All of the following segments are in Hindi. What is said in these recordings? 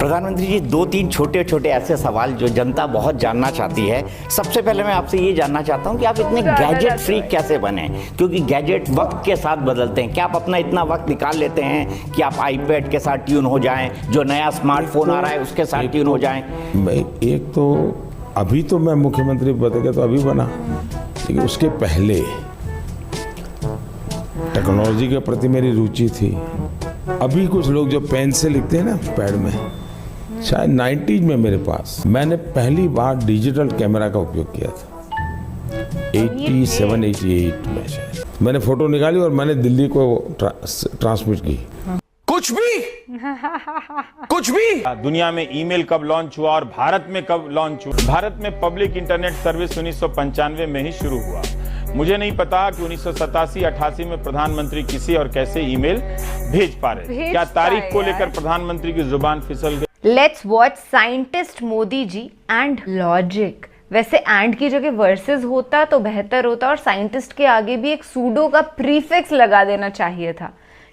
प्रधानमंत्री जी, दो तीन छोटे छोटे ऐसे सवाल जो जनता बहुत जानना चाहती है। सबसे पहले मैं आपसे ये जानना चाहता हूँ कि आप इतने गैजेट फ्रीक कैसे बने, क्योंकि गैजेट वक्त के साथ बदलते हैं। क्या आप अपना इतना वक्त निकाल लेते हैं कि आप आईपैड के साथ ट्यून हो जाएं, जो नया स्मार्टफोन आ रहा है उसके साथ ट्यून हो जाएं? एक तो अभी तो मैं मुख्यमंत्री पद के तो अभी बना, लेकिन उसके पहले टेक्नोलॉजी के प्रति मेरी रुचि थी। अभी कुछ लोग जो पेन से लिखते हैं ना पैड में, शायद 90s में मेरे पास मैंने पहली बार डिजिटल कैमरा का उपयोग किया था 87-88 में। शायद मैंने फोटो निकाली और मैंने दिल्ली को ट्रांसमिट की। कुछ भी दुनिया में ईमेल कब लॉन्च हुआ और भारत में कब लॉन्च हुआ? भारत में पब्लिक इंटरनेट सर्विस 1995 में ही शुरू हुआ। मुझे नहीं पता कि 1987-88 में प्रधानमंत्री किसी और कैसे ईमेल भेज पा रहे। क्या तारीख को लेकर प्रधानमंत्री की जुबान फिसल गई? Let's watch scientist Modi ji and logic. वैसे एंड की जगह वर्सेस होता तो बेहतर होता, और साइंटिस्ट के आगे भी एक सूडो का प्रीफिक्स लगा देना चाहिए था,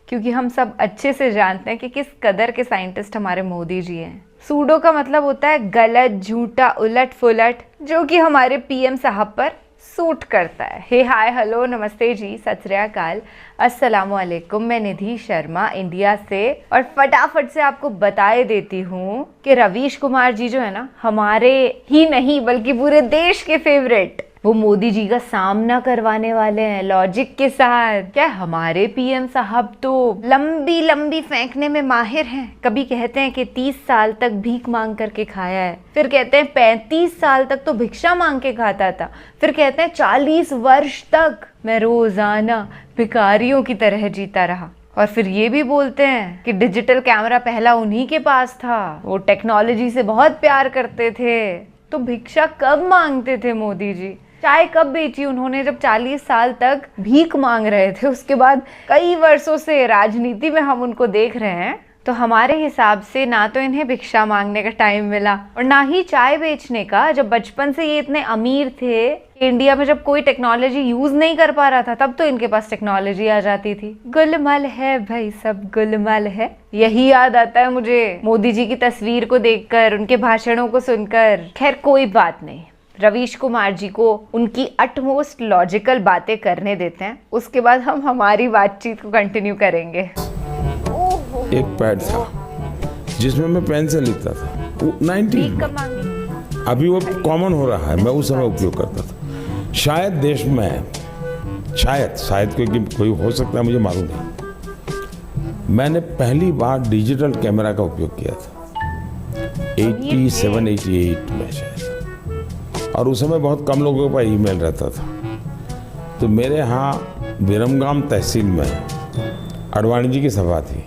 क्योंकि हम सब अच्छे से जानते हैं कि किस कदर के साइंटिस्ट हमारे मोदी जी हैं। सूडो का मतलब होता है गलत, झूठा, उलट फुलट, जो कि हमारे पीएम साहब पर सूट करता है। हे हाय हेलो नमस्ते जी, सत श्री अकाल, अस्सलामु अलैकुम। मैं निधि शर्मा इंडिया से, और फटाफट से आपको बताए देती हूँ कि रवीश कुमार जी जो है ना, हमारे ही नहीं बल्कि पूरे देश के फेवरेट, वो मोदी जी का सामना करवाने वाले हैं लॉजिक के साथ। क्या हमारे पीएम साहब तो लंबी लंबी फेंकने में माहिर हैं। कभी कहते हैं कि 30 साल तक भीख मांग करके खाया है, फिर कहते हैं 35 साल तक तो भिक्षा मांग के खाता था, फिर कहते हैं 40 वर्ष तक मैं रोजाना भिखारियों की तरह जीता रहा, और फिर ये भी बोलते हैं कि डिजिटल कैमरा पहला उन्हीं के पास था, वो टेक्नोलॉजी से बहुत प्यार करते थे। तो भिक्षा कब मांगते थे मोदी जी? चाय कब बेची उन्होंने, जब 40 साल तक भीख मांग रहे थे? उसके बाद कई वर्षों से राजनीति में हम उनको देख रहे हैं। तो हमारे हिसाब से ना तो इन्हें भिक्षा मांगने का टाइम मिला और ना ही चाय बेचने का। जब बचपन से ये इतने अमीर थे, इंडिया में जब कोई टेक्नोलॉजी यूज नहीं कर पा रहा था, तब तो इनके पास टेक्नोलॉजी आ जाती थी। गुलमल है भाई, सब गुलमल है। यही याद आता है मुझे मोदी जी की तस्वीर को देखकर, उनके भाषणों को सुनकर। खैर कोई बात नहीं, रवीश कुमार जी को उनकी अटमोस्ट लॉजिकल बातें करने देते हैं, उसके बाद हम हमारी बातचीत को कंटिन्यू करेंगे। एक पैड था जिसमें मैं पेन से लिखता था, 90 में। अभी वो कॉमन हो रहा है, मैं उस समय उपयोग करता था। शायद देश में, शायद कोई हो सकता है, मुझे मालूम नहीं। मैंने पहली बार डिजिटल कैमरा का उपयोग किया था 87-88 में शायद, और उस समय बहुत कम लोगों के पास ईमेल रहता था। तो मेरे यहाँ विरमगाम तहसील में अडवाणी जी की सभा थी,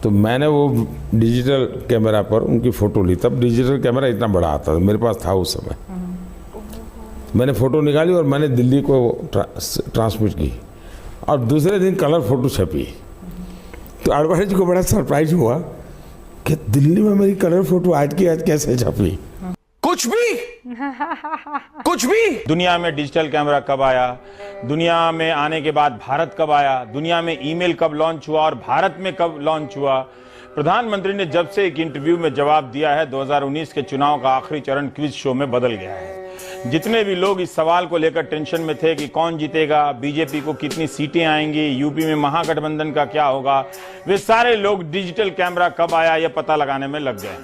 तो मैंने वो डिजिटल कैमरा पर उनकी फ़ोटो ली। तब डिजिटल कैमरा इतना बड़ा आता था, मेरे पास था उस समय। मैंने फ़ोटो निकाली और मैंने दिल्ली को ट्रांसमिट की, और दूसरे दिन कलर फ़ोटो छपी। तो अडवाणी जी को बड़ा सरप्राइज हुआ कि दिल्ली में मेरी कलर फ़ोटो आज की आज कैसे छपी। कुछ भी दुनिया में डिजिटल कैमरा कब आया, दुनिया में आने के बाद भारत कब आया, दुनिया में ईमेल कब लॉन्च हुआ और भारत में कब लॉन्च हुआ? प्रधानमंत्री ने जब से एक इंटरव्यू में जवाब दिया है, 2019 के चुनाव का आखिरी चरण क्विज शो में बदल गया है। जितने भी लोग इस सवाल को लेकर टेंशन में थे कि कौन जीतेगा, बीजेपी को कितनी सीटें आएंगी, यूपी में महागठबंधन का क्या होगा, वे सारे लोग डिजिटल कैमरा कब आया यह पता लगाने में लग गए।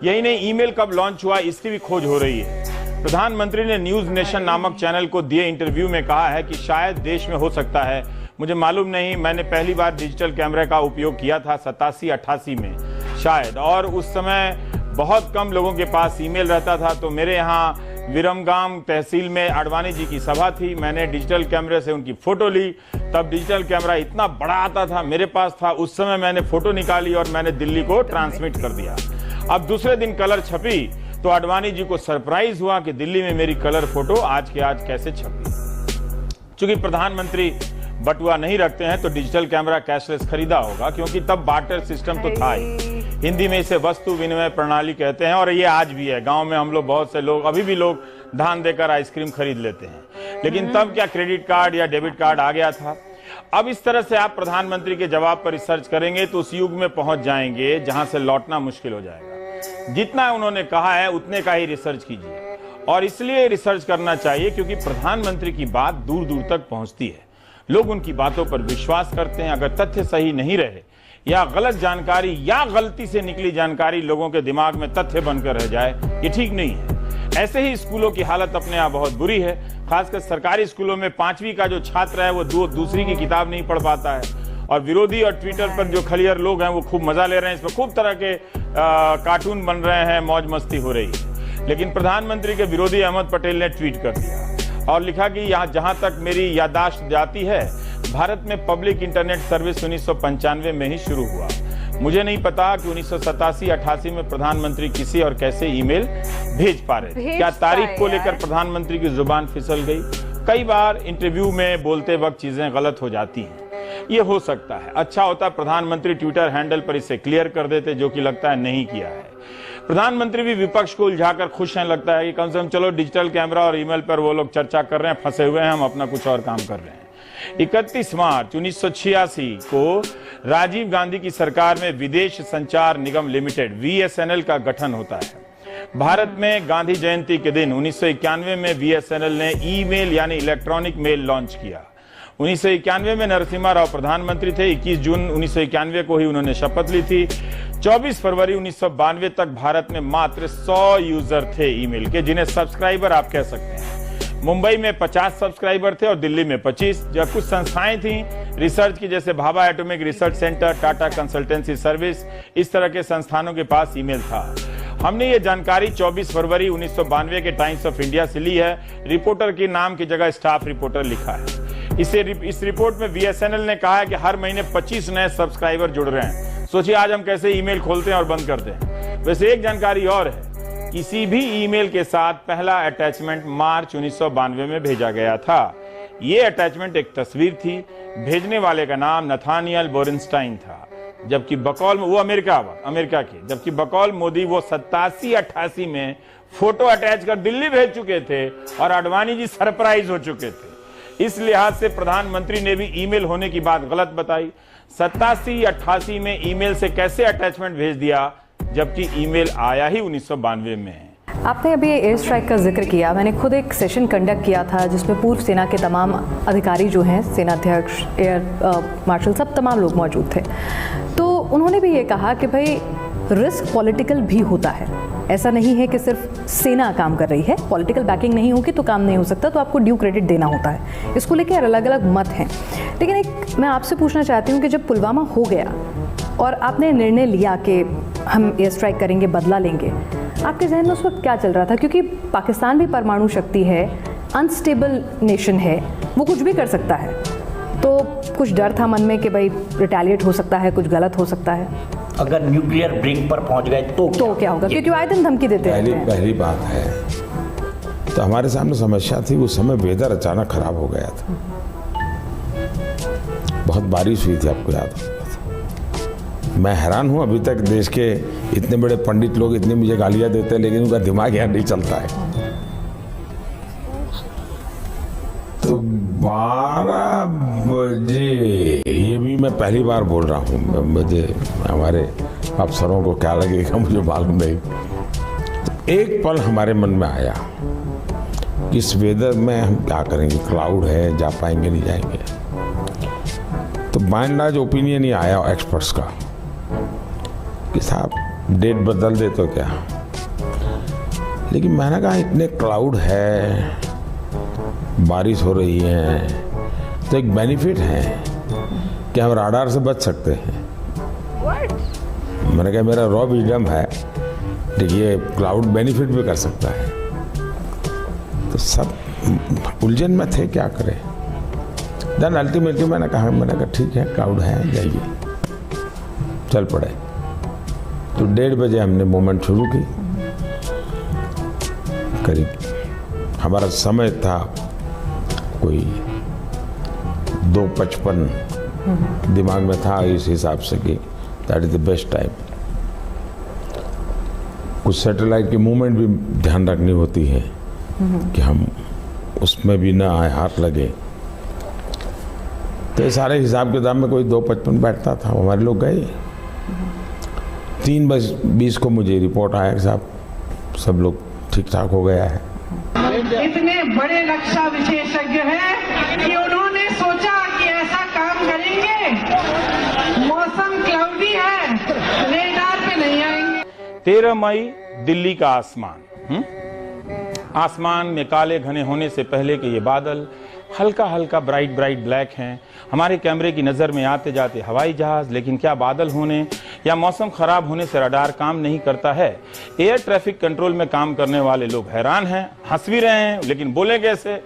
यही नहीं, ईमेल कब लॉन्च हुआ इसकी भी खोज हो रही है। प्रधानमंत्री ने न्यूज नेशन नामक चैनल को दिए इंटरव्यू में कहा है कि शायद देश में हो सकता है, मुझे मालूम नहीं, मैंने पहली बार डिजिटल कैमरे का उपयोग किया था 87-88 में शायद, और उस समय बहुत कम लोगों के पास ईमेल रहता था। तो मेरे यहाँ विरमगाम तहसील में अडवाणी जी की सभा थी, मैंने डिजिटल कैमरे से उनकी फोटो ली। तब डिजिटल कैमरा इतना बड़ा आता था, मेरे पास था, उस समय मैंने फोटो निकाली और मैंने दिल्ली को ट्रांसमिट कर दिया। अब दूसरे दिन कलर छपी तो अडवाणी जी को सरप्राइज हुआ कि दिल्ली में मेरी कलर फोटो आज के आज कैसे छपी। चूंकि प्रधानमंत्री बटुआ नहीं रखते हैं तो डिजिटल कैमरा कैशलेस खरीदा होगा, क्योंकि तब बार्टर सिस्टम तो था ही। हिंदी में इसे वस्तु विनिमय प्रणाली कहते हैं, और ये आज भी है। गांव में हम लोग, बहुत से लोग अभी भी लोग धान देकर आइसक्रीम खरीद लेते हैं, लेकिन तब क्या क्रेडिट कार्ड या डेबिट कार्ड आ गया था। अब इस तरह से आप प्रधानमंत्री के जवाब पर रिसर्च करेंगे तो उस युग में पहुंच जाएंगे जहां से लौटना मुश्किल हो जाएगा। जितना उन्होंने कहा है उतने का ही रिसर्च कीजिए, और इसलिए रिसर्च करना चाहिए क्योंकि प्रधानमंत्री की बात दूर दूर तक पहुंचती है, लोग उनकी बातों पर विश्वास करते हैं। अगर तथ्य सही नहीं रहे या गलत जानकारी या गलती से निकली जानकारी लोगों के दिमाग में तथ्य बनकर रह जाए, ये ठीक नहीं है। ऐसे ही स्कूलों की हालत अपने आप बहुत बुरी है, खासकर सरकारी स्कूलों में 5वीं का जो छात्र है वो दूसरी की किताब नहीं पढ़ पाता है, और विरोधी और ट्विटर पर जो खलियर लोग हैं वो खूब मजा ले रहे हैं, इसमें खूब तरह के कार्टून बन रहे हैं, मौज मस्ती हो रही है। लेकिन प्रधानमंत्री के विरोधी अहमद पटेल ने ट्वीट कर दिया और लिखा कि यहाँ जहां तक मेरी याददाश्त जाती है, भारत में पब्लिक इंटरनेट सर्विस 1995 में ही शुरू हुआ। मुझे नहीं पता कि 1987-88 में प्रधानमंत्री किसी और कैसे ईमेल भेज पा रहे थे। क्या तारीख को लेकर प्रधानमंत्री की जुबान फिसल गई? कई बार इंटरव्यू में बोलते वक्त चीजें गलत हो जाती हैं, ये हो सकता है। अच्छा होता प्रधानमंत्री ट्विटर हैंडल पर इसे क्लियर कर देते, जो कि लगता है नहीं किया है। प्रधानमंत्री भी विपक्ष को उलझाकर खुश हैं, लगता है कि कम से कम चलो डिजिटल कैमरा और ईमेल पर वो लोग चर्चा कर रहे हैं, फंसे हुए हैं, हम अपना कुछ और काम कर रहे हैं। 31 मार्च 1986 को राजीव गांधी की सरकार में विदेश संचार निगम लिमिटेड VSNL का गठन होता है। भारत में गांधी जयंती के दिन 1991 में VSNL ने ईमेल यानी इलेक्ट्रॉनिक मेल लॉन्च किया। 1991 में नरसिम्हा राव प्रधानमंत्री थे। 21 जून 1991 को ही उन्होंने शपथ ली थी। 24 फरवरी 1992 तक भारत में मात्र 100 यूजर थे ईमेल के, जिन्हें सब्सक्राइबर आप कह सकते हैं। मुंबई में 50 सब्सक्राइबर थे और दिल्ली में 25। जब कुछ संस्थाएं थीं रिसर्च की, जैसे Bhabha atomic research centre, Tata consultancy service, इस तरह के संस्थानों के पास ईमेल था। हमने ये जानकारी 24 फरवरी 1992 के टाइम्स ऑफ इंडिया से ली है। रिपोर्टर के नाम की जगह स्टाफ रिपोर्टर लिखा है। इस रिपोर्ट में VSNL ने कहा है कि हर महीने 25 नए सब्सक्राइबर जुड़ रहे हैं। सोचिए आज हम कैसे ईमेल खोलते हैं और बंद करते हैं। वैसे एक जानकारी और है, किसी भी ईमेल के साथ पहला अटैचमेंट मार्च 1992 में भेजा गया था। ये अटैचमेंट एक तस्वीर थी। भेजने वाले का नाम नथानियल बोरेनस्टाइन था, जबकि बकौल वो अमेरिका के, जबकि बकौल मोदी वो 87-88 में फोटो अटैच कर दिल्ली भेज चुके थे और आडवाणी जी सरप्राइज हो चुके थे। इस लिहाज से प्रधानमंत्री ने भी ईमेल होने की बात गलत बताई। 87-88 में ईमेल से कैसे अटैचमेंट भेज दिया, जबकि ईमेल आया ही 1992 में है। आपने अभी एयर स्ट्राइक का जिक्र किया। मैंने खुद एक सेशन कंडक्ट किया था जिसमें पूर्व सेना के तमाम अधिकारी जो हैं, सेनाध्यक्ष, एयर मार्शल, सब तमाम लोग मौजूद थे। तो उन्होंने भी ये कहा कि भाई रिस्क पॉलिटिकल भी होता है। ऐसा नहीं है कि सिर्फ सेना काम कर रही है, पॉलिटिकल बैकिंग नहीं होगी तो काम नहीं हो सकता, तो आपको ड्यू क्रेडिट देना होता है। इसको लेकर अलग अलग मत हैं। लेकिन एक मैं आपसे पूछना चाहती हूँ कि जब पुलवामा हो गया और आपने निर्णय लिया कि हम एयर स्ट्राइक करेंगे, बदला लेंगे, आपके जहन में उस वक्त क्या चल रहा था? क्योंकि पाकिस्तान भी परमाणु शक्ति है, अनस्टेबल नेशन है, वो कुछ भी कर सकता है। तो कुछ डर था मन में कि भाई रिटेलिएट हो सकता है, कुछ गलत हो सकता है। अगर न्यूक्लियर ब्रिंक पर पहुंच गए तो क्या होगा? क्योंकि आए दिन धमकी देते हैं। पहली बात है तो हमारे सामने समस्या थी, उस समय वेदर अचानक खराब हो गया था। बहुत बारिश हुई थी, आपको याद होगा। मैं हैरान हूं, अभी तक देश के इतने बड़े पंडित लोग इतनी मुझे गालियां देते हैं, लेकिन उनका दिमाग यहाँ नहीं चलता है। तो 12 बजे, ये भी मैं पहली बार बोल रहा हूँ, मुझे हमारे अफसरों को क्या लगेगा मुझे मालूम नहीं। तो एक पल हमारे मन में आया कि इस वेदर में हम क्या करेंगे, क्लाउड है, जा पाएंगे नहीं जाएंगे। तो बाय एंड लार्ज ओपिनियन ही आया एक्सपर्ट्स का कि साहब डेट बदल दे तो क्या। लेकिन मैंने कहा इतने क्लाउड है, बारिश हो रही है, तो एक बेनिफिट है कि हम राडार से बच सकते हैं। मैंने कहा मेरा रॉ विजडम है, देखिए क्लाउड बेनिफिट भी कर सकता है। तो सब उलझन में थे, क्या करें। देन अल्टीमेटली मैंने कहा ठीक है, क्लाउड है, जाइए, चल पड़े। तो 1:30 बजे हमने मूवमेंट शुरू की। करीब हमारा समय था कोई 2:55 दिमाग में था, इस हिसाब से कि that is the best time. कुछ सैटेलाइट की मूवमेंट भी ध्यान रखनी होती है कि हम उसमें भी ना आए, हाथ लगे। तो ये सारे हिसाब किताब में कोई 2:55 बैठता था, हमारे लोग गए। 3:20 को मुझे रिपोर्ट आया कि साहब सब लोग ठीक ठाक हो गया है। इतने बड़े रक्षा विशेषज्ञ हैं कि उन्होंने सोचा कि ऐसा काम करेंगे, मौसम क्लाउडी है, रेडार पे नहीं आएंगे। 13 मई दिल्ली का आसमान, आसमान में काले घने होने से पहले के ये बादल हल्का हल्का ब्राइट ब्लैक हैं। हमारे कैमरे की नज़र में आते जाते हवाई जहाज़, लेकिन क्या बादल होने या मौसम ख़राब होने से रडार काम नहीं करता है? एयर ट्रैफिक कंट्रोल में काम करने वाले लोग हैरान हैं, हंस भी रहे हैं, लेकिन बोले कैसे?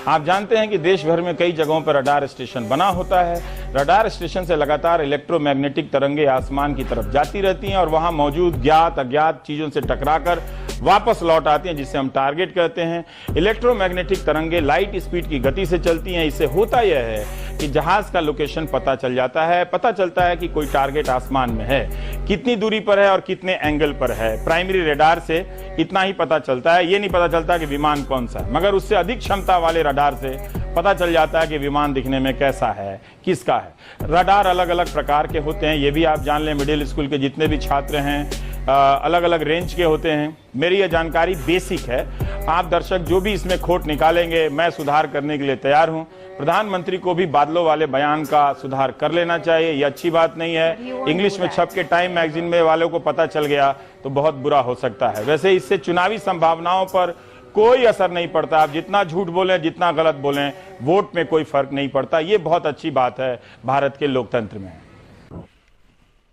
आप जानते हैं कि देश भर में कई जगहों पर रडार स्टेशन बना होता है। रडार स्टेशन से लगातार इलेक्ट्रोमैग्नेटिक तरंगे आसमान की तरफ जाती रहती हैं और वहाँ मौजूद ज्ञात अज्ञात चीज़ों से टकराकर वापस लौट आती हैं, जिसे हम टारगेट कहते हैं। इलेक्ट्रोमैग्नेटिक तरंगे लाइट स्पीड की गति से चलती हैं। इससे होता यह है कि जहाज का लोकेशन पता चल जाता है, पता चलता है कि कोई टारगेट आसमान में है, कितनी दूरी पर है और कितने एंगल पर है। प्राइमरी रडार से इतना ही पता चलता है, ये नहीं पता चलता कि विमान कौन सा है, मगर उससे अधिक क्षमता वाले रडार से पता चल जाता है कि विमान दिखने में कैसा है, किसका है। रडार अलग अलग प्रकार के होते हैं, ये भी आप जान लें। मिडिल स्कूल के जितने भी छात्र हैं अलग अलग रेंज के होते हैं। मेरी यह जानकारी बेसिक है, आप दर्शक जो भी इसमें खोट निकालेंगे मैं सुधार करने के लिए तैयार हूं। प्रधानमंत्री को भी बादलों वाले बयान का सुधार कर लेना चाहिए, ये अच्छी बात नहीं है। इंग्लिश में छप के टाइम मैगजीन में वालों को पता चल गया तो बहुत बुरा हो सकता है। वैसे इससे चुनावी संभावनाओं पर कोई असर नहीं पड़ता। आप जितना झूठ बोलें, जितना गलत बोलें, वोट में कोई फर्क नहीं पड़ता। ये बहुत अच्छी बात है भारत के लोकतंत्र में।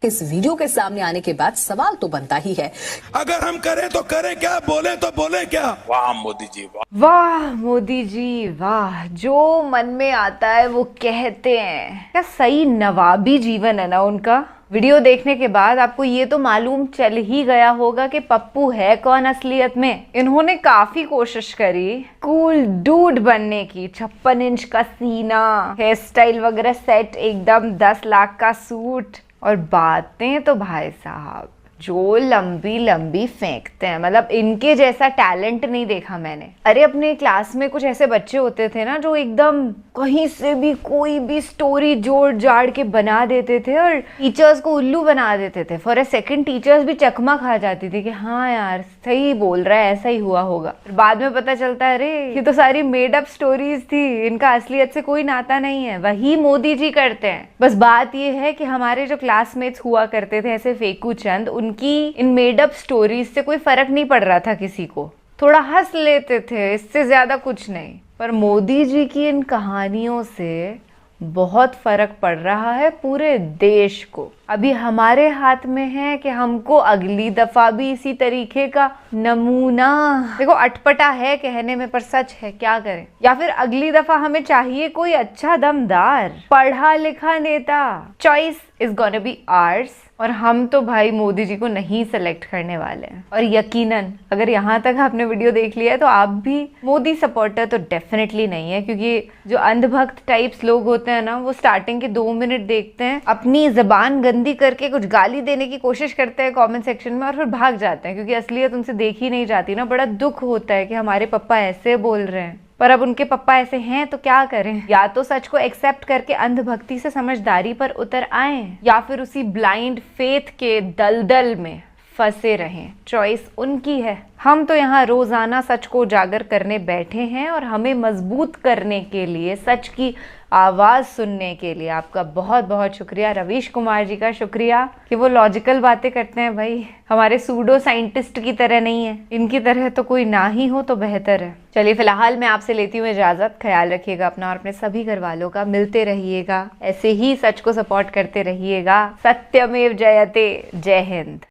इस वीडियो के सामने आने के बाद सवाल तो बनता ही है, अगर हम करें तो करें क्या, बोले तो बोले क्या? वाह मोदी जी वाह, वाह मोदी जी वाह, जो मन में आता है वो कहते हैं। क्या सही नवाबी जीवन है ना उनका। वीडियो देखने के बाद आपको ये तो मालूम चल ही गया होगा कि पप्पू है कौन असलियत में। इन्होंने काफी कोशिश करी कूल डूड बनने की, 56 इंच का सीना, हेयर स्टाइल वगैरह सेट, एकदम 10 लाख का सूट, और बातें तो भाई साहब जो लंबी लंबी फेंकते हैं, मतलब इनके जैसा टैलेंट नहीं देखा मैंने। अरे अपने क्लास में कुछ ऐसे बच्चे होते थे ना जो एकदम कहीं से भी कोई भी स्टोरी जोड़ जाड़ के बना देते थे और टीचर्स को उल्लू बना देते थे। फॉर ए सेकंड टीचर्स भी चकमा खा जाती थी कि हाँ यार सही बोल रहा है, ऐसा ही हुआ होगा। बाद में पता चलता है अरे ये तो सारी मेड अप स्टोरीज थी, इनका असलियत से कोई नाता नहीं है। वही मोदी जी करते हैं। बस बात ये है कि हमारे जो क्लासमेट्स हुआ करते थे ऐसे फेकू चंद, उनकी इन मेड अप स्टोरीज से कोई फर्क नहीं पड़ रहा था किसी को, थोड़ा हंस लेते थे, इससे ज्यादा कुछ नहीं। पर मोदी जी की इन कहानियों से बहुत फर्क पड़ रहा है पूरे देश को। अभी हमारे हाथ में है कि हमको अगली दफा भी इसी तरीके का नमूना, देखो अटपटा है कहने में पर सच है, क्या करें। या फिर अगली दफा हमें चाहिए कोई अच्छा दमदार पढ़ा लिखा नेता। Choice is gonna be ours, और हम तो भाई मोदी जी को नहीं सेलेक्ट करने वाले हैं। और यकीनन अगर यहाँ तक आपने वीडियो देख लिया है तो आप भी मोदी सपोर्टर तो डेफिनेटली नहीं है, क्योंकि जो अंधभक्त टाइप्स लोग होते हैं ना वो स्टार्टिंग के 2 मिनट देखते हैं, अपनी जबान गंदी करके कुछ गाली देने की कोशिश करते हैं कमेंट सेक्शन में और फिर भाग जाते हैं, क्योंकि असलियत उनसे देखी नहीं जाती ना। बड़ा दुख होता है कि हमारे पापा ऐसे बोल रहे हैं, पर अब उनके पापा ऐसे हैं तो क्या करें। या तो सच को एक्सेप्ट करके अंधभक्ति से समझदारी पर उतर आए, या फिर उसी ब्लाइंड फेथ के दलदल में फंसे रहें। चॉइस उनकी है। हम तो यहाँ रोजाना सच को उजागर करने बैठे हैं और हमें मजबूत करने के लिए, सच की आवाज सुनने के लिए आपका बहुत बहुत शुक्रिया। रवीश कुमार जी का शुक्रिया कि वो लॉजिकल बातें करते हैं भाई, हमारे सूडो साइंटिस्ट की तरह नहीं है। इनकी तरह तो कोई ना ही हो तो बेहतर है। चलिए फिलहाल मैं आपसे लेती हूँ इजाजत। ख्याल रखिएगा अपना और अपने सभी घर वालों का। मिलते रहिएगा, ऐसे ही सच को सपोर्ट करते रहिएगा। सत्यमेव जयते। जय हिंद।